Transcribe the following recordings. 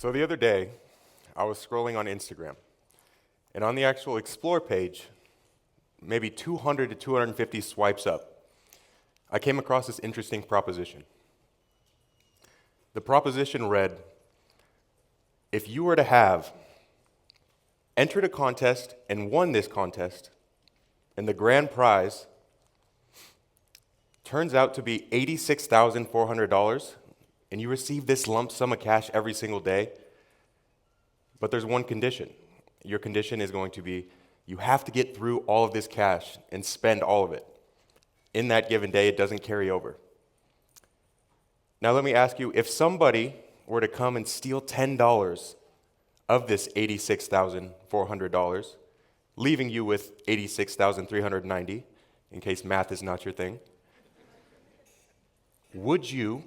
So the other day, I was scrolling on Instagram, and on the actual Explore page, maybe 200 to 250 swipes up, I came across this interesting proposition. The proposition read, if you were to have entered a contest and won this contest, and the grand prize turns out to be $86,400, and you receive this lump sum of cash every single day, but there's one condition. Your condition is going to be you have to get through all of this cash and spend all of it. In that given day, it doesn't carry over. Now let me ask you, if somebody were to come and steal $10 of this $86,400, leaving you with $86,390, in case math is not your thing, would you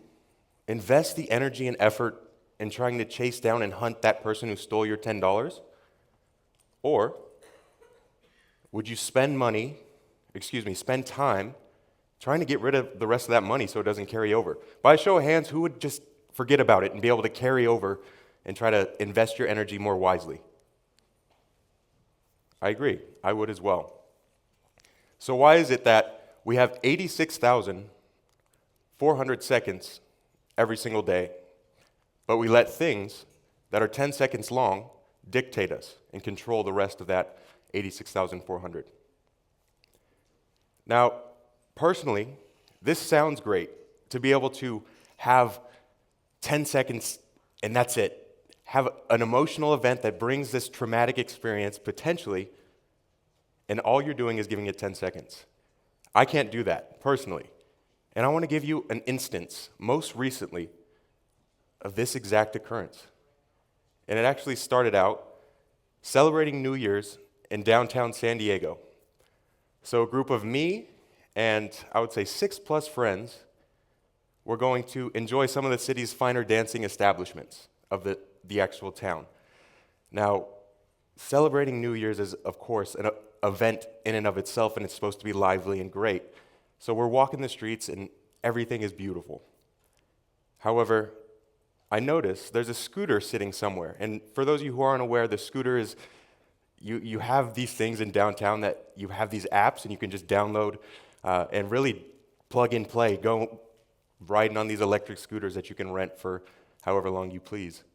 invest the energy and effort in trying to chase down and hunt that person who stole your $10? Or would you spend time trying to get rid of the rest of that money so it doesn't carry over? By a show of hands, who would just forget about it and be able to carry over and try to invest your energy more wisely? I agree, I would as well. So why is it that we have 86,400 seconds every single day, but we let things that are 10 seconds long dictate us and control the rest of that 86,400? Now, personally, this sounds great, to be able to have 10 seconds and that's it. Have an emotional event that brings this traumatic experience potentially, and all you're doing is giving it 10 seconds. I can't do that, personally. And I want to give you an instance, most recently, of this exact occurrence. And it actually started out celebrating New Year's in downtown San Diego. So a group of me and I would say 6+ friends were going to enjoy some of the city's finer dancing establishments of the actual town. Now, celebrating New Year's is, of course, an event in and of itself, and it's supposed to be lively and great. So we're walking the streets, and everything is beautiful. However, I notice there's a scooter sitting somewhere. And for those of you who aren't aware, the scooter is, you have these things in downtown that you have these apps, and you can just download and really plug and play, go riding on these electric scooters that you can rent for however long you please.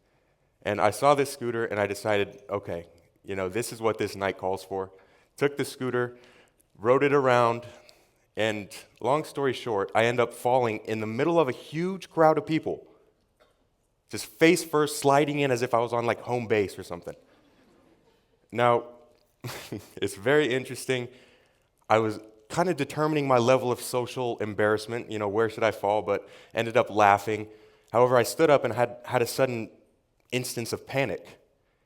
And I saw this scooter, and I decided, okay, this is what this night calls for. Took the scooter, rode it around, and long story short, I end up falling in the middle of a huge crowd of people, just face first, sliding in as if I was on like home base or something. Now, it's very interesting. I was kind of determining my level of social embarrassment, where should I fall, but ended up laughing. However, I stood up and had a sudden instance of panic,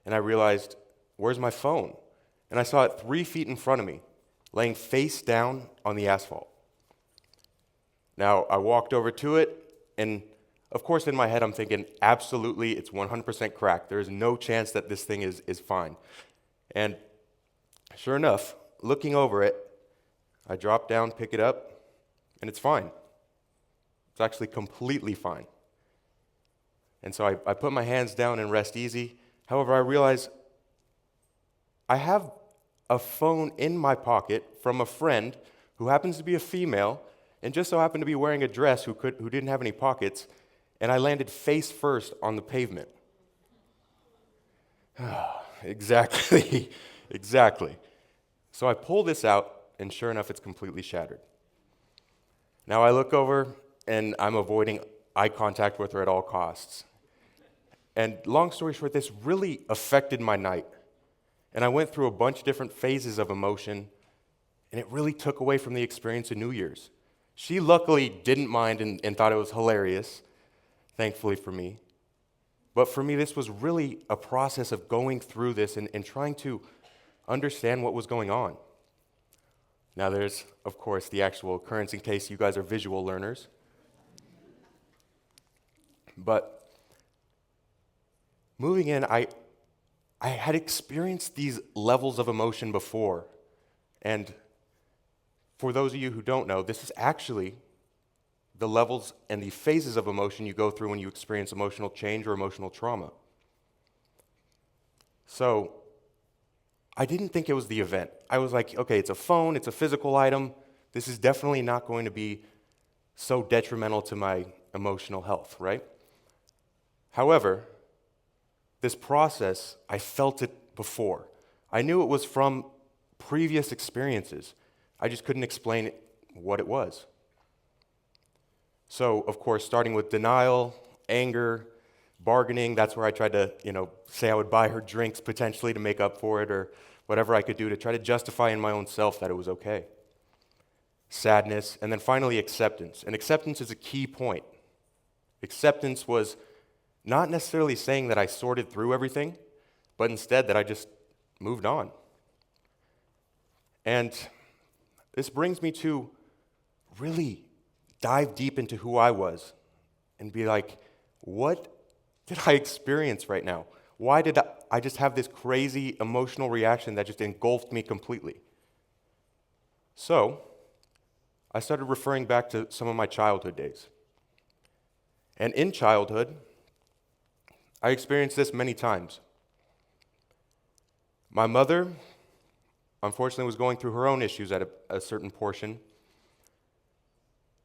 and I realized, where's my phone? And I saw it 3 feet in front of me, laying face down on the asphalt. Now, I walked over to it, and of course in my head I'm thinking, absolutely, it's 100% cracked. There is no chance that this thing is fine. And sure enough, looking over it, I drop down, pick it up, and it's fine. It's actually completely fine. And so I put my hands down and rest easy. However, I realize I have a phone in my pocket from a friend who happens to be a female and just so happened to be wearing a dress who didn't have any pockets, and I landed face first on the pavement. Exactly. So I pull this out, and sure enough, it's completely shattered. Now I look over, and I'm avoiding eye contact with her at all costs. And long story short, this really affected my night. And I went through a bunch of different phases of emotion, and it really took away from the experience of New Year's. She luckily didn't mind and thought it was hilarious, thankfully for me. But for me, this was really a process of going through this and trying to understand what was going on. Now there's, of course, the actual occurrence in case you guys are visual learners. But moving in, I had experienced these levels of emotion before. And for those of you who don't know, this is actually the levels and the phases of emotion you go through when you experience emotional change or emotional trauma. So I didn't think it was the event. I was like, okay, it's a phone, it's a physical item. This is definitely not going to be so detrimental to my emotional health, right? However, this process, I felt it before. I knew it was from previous experiences. I just couldn't explain what it was. So, of course, starting with denial, anger, bargaining, that's where I tried to, say I would buy her drinks potentially to make up for it, or whatever I could do to try to justify in my own self that it was okay. Sadness, and then finally acceptance. And acceptance is a key point. Acceptance was not necessarily saying that I sorted through everything, but instead that I just moved on. And this brings me to really dive deep into who I was and be like, what did I experience right now? Why did I just have this crazy emotional reaction that just engulfed me completely? So, I started referring back to some of my childhood days. And in childhood, I experienced this many times. My mother, unfortunately, was going through her own issues at a certain portion.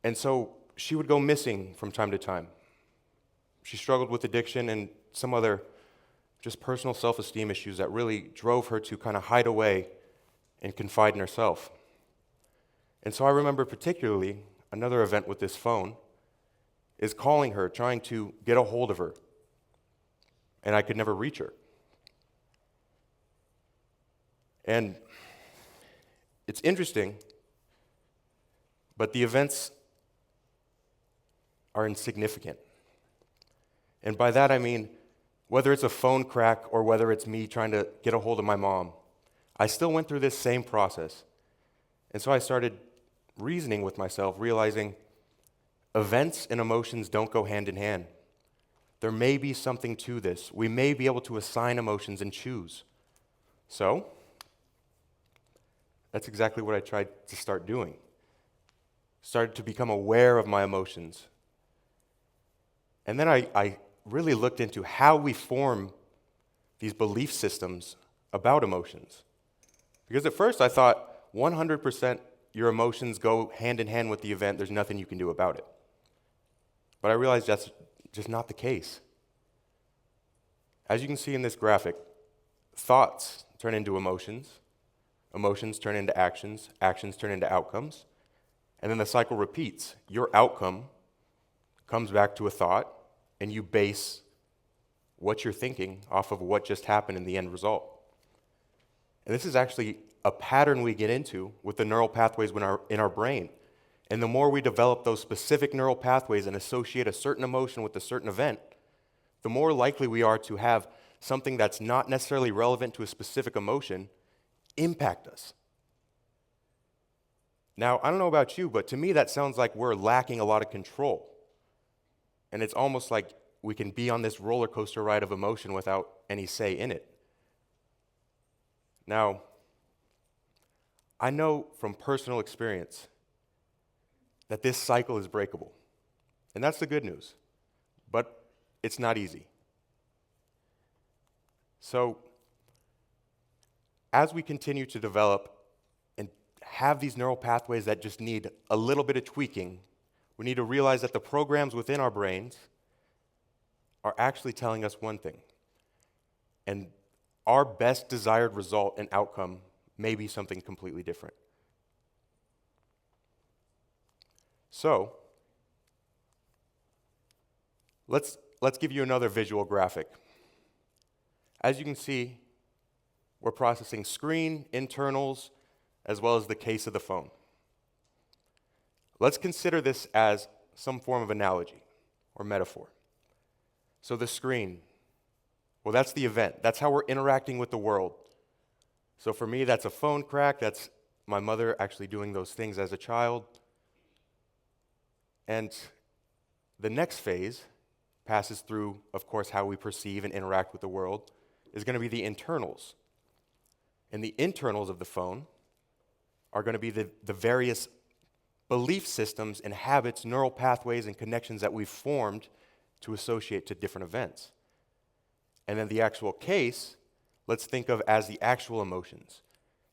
And so she would go missing from time to time. She struggled with addiction and some other just personal self-esteem issues that really drove her to kind of hide away and confide in herself. And so I remember particularly another event with this phone is calling her, trying to get a hold of her, and I could never reach her. And it's interesting, but the events are insignificant. And by that I mean, whether it's a phone crack or whether it's me trying to get a hold of my mom, I still went through this same process. And so I started reasoning with myself, realizing events and emotions don't go hand in hand. There may be something to this. We may be able to assign emotions and choose. So, that's exactly what I tried to start doing. Started to become aware of my emotions. And then I really looked into how we form these belief systems about emotions. Because at first I thought 100% your emotions go hand in hand with the event, there's nothing you can do about it. But I realized that's just not the case. As you can see in this graphic, thoughts turn into emotions, emotions turn into actions, actions turn into outcomes, and then the cycle repeats. Your outcome comes back to a thought, and you base what you're thinking off of what just happened in the end result. And this is actually a pattern we get into with the neural pathways in our brain. And the more we develop those specific neural pathways and associate a certain emotion with a certain event, the more likely we are to have something that's not necessarily relevant to a specific emotion impact us. Now, I don't know about you, but to me that sounds like we're lacking a lot of control. And it's almost like we can be on this roller coaster ride of emotion without any say in it. Now, I know from personal experience that this cycle is breakable. And that's the good news. But it's not easy. So, as we continue to develop and have these neural pathways that just need a little bit of tweaking, we need to realize that the programs within our brains are actually telling us one thing. And our best desired result and outcome may be something completely different. So, let's give you another visual graphic. As you can see, we're processing screen, internals, as well as the case of the phone. Let's consider this as some form of analogy or metaphor. So the screen, well, that's the event. That's how we're interacting with the world. So for me, that's a phone crack. That's my mother actually doing those things as a child. And the next phase passes through, of course, how we perceive and interact with the world, is going to be the internals. And the internals of the phone are going to be the various belief systems and habits, neural pathways, and connections that we've formed to associate to different events. And then the actual case let's think of as the actual emotions.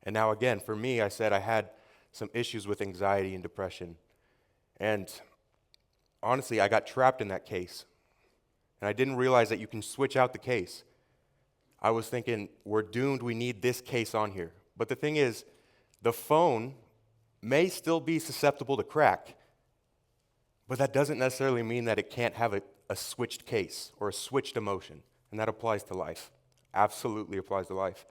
And now again, for me, I said I had some issues with anxiety and depression. And honestly, I got trapped in that case. And I didn't realize that you can switch out the case. I was thinking, we're doomed, we need this case on here. But the thing is, the phone may still be susceptible to crack, but that doesn't necessarily mean that it can't have a switched case or a switched emotion. And that applies to life. Absolutely applies to life.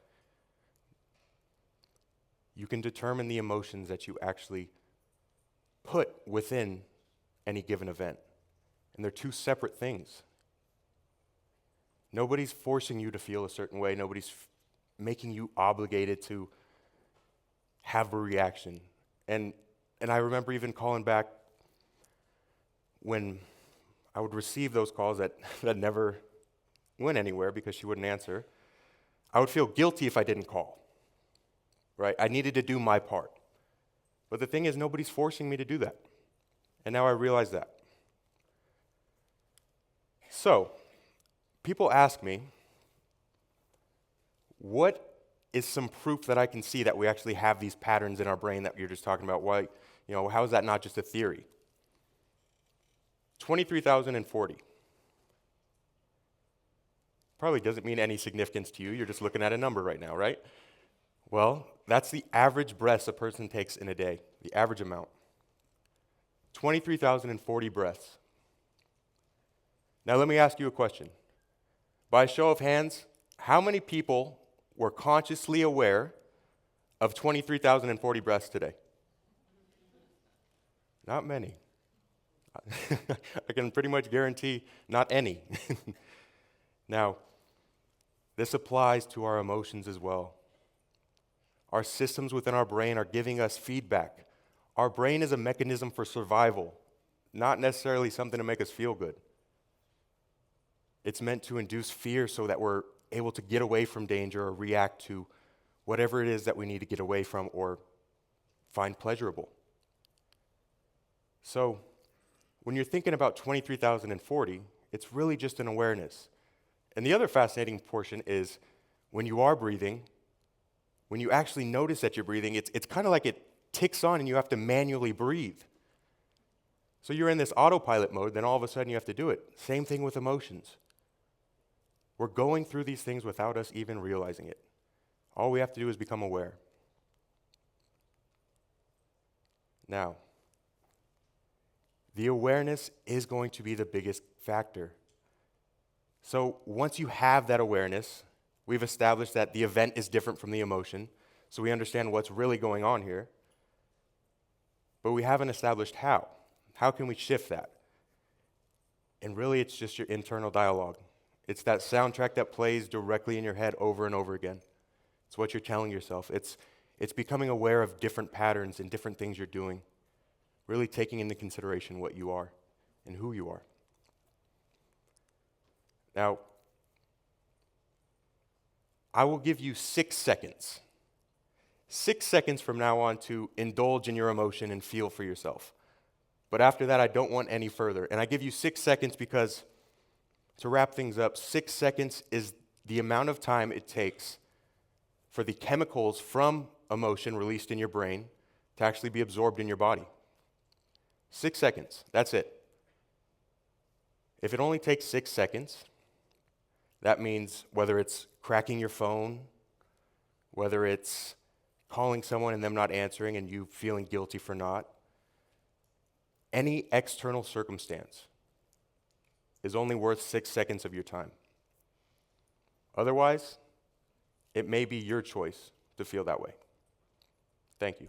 You can determine the emotions that you actually put within any given event. And they're two separate things. Nobody's forcing you to feel a certain way. Nobody's making you obligated to have a reaction. And I remember even calling back when I would receive those calls that never went anywhere because she wouldn't answer. I would feel guilty if I didn't call, right? I needed to do my part. But the thing is, nobody's forcing me to do that. And now I realize that. So, people ask me, what is some proof that I can see that we actually have these patterns in our brain that you're just talking about? Why, how is that not just a theory? 23,040. Probably doesn't mean any significance to you. You're just looking at a number right now, right? Well, that's the average breaths a person takes in a day, the average amount. 23,040 breaths. Now let me ask you a question. By a show of hands, how many people were consciously aware of 23,040 breaths today? Not many. I can pretty much guarantee not any. Now, this applies to our emotions as well. Our systems within our brain are giving us feedback. Our brain is a mechanism for survival, not necessarily something to make us feel good. It's meant to induce fear so that we're able to get away from danger or react to whatever it is that we need to get away from or find pleasurable. So, when you're thinking about 23,040, it's really just an awareness. And the other fascinating portion is when you are breathing, when you actually notice that you're breathing, it's kind of like it ticks on and you have to manually breathe. So you're in this autopilot mode, then all of a sudden you have to do it. Same thing with emotions. We're going through these things without us even realizing it. All we have to do is become aware. Now, the awareness is going to be the biggest factor. So once you have that awareness, we've established that the event is different from the emotion, so we understand what's really going on here. But we haven't established how. How can we shift that? And really, it's just your internal dialogue. It's that soundtrack that plays directly in your head over and over again. It's what you're telling yourself. It's becoming aware of different patterns and different things you're doing, really taking into consideration what you are and who you are. Now, I will give you 6 seconds. 6 seconds from now on to indulge in your emotion and feel for yourself. But after that, I don't want any further. And I give you 6 seconds because, to wrap things up, 6 seconds is the amount of time it takes for the chemicals from emotion released in your brain to actually be absorbed in your body. 6 seconds, that's it. If it only takes 6 seconds, that means whether it's cracking your phone, whether it's calling someone and them not answering and you feeling guilty for not, any external circumstance is only worth 6 seconds of your time. Otherwise, it may be your choice to feel that way. Thank you.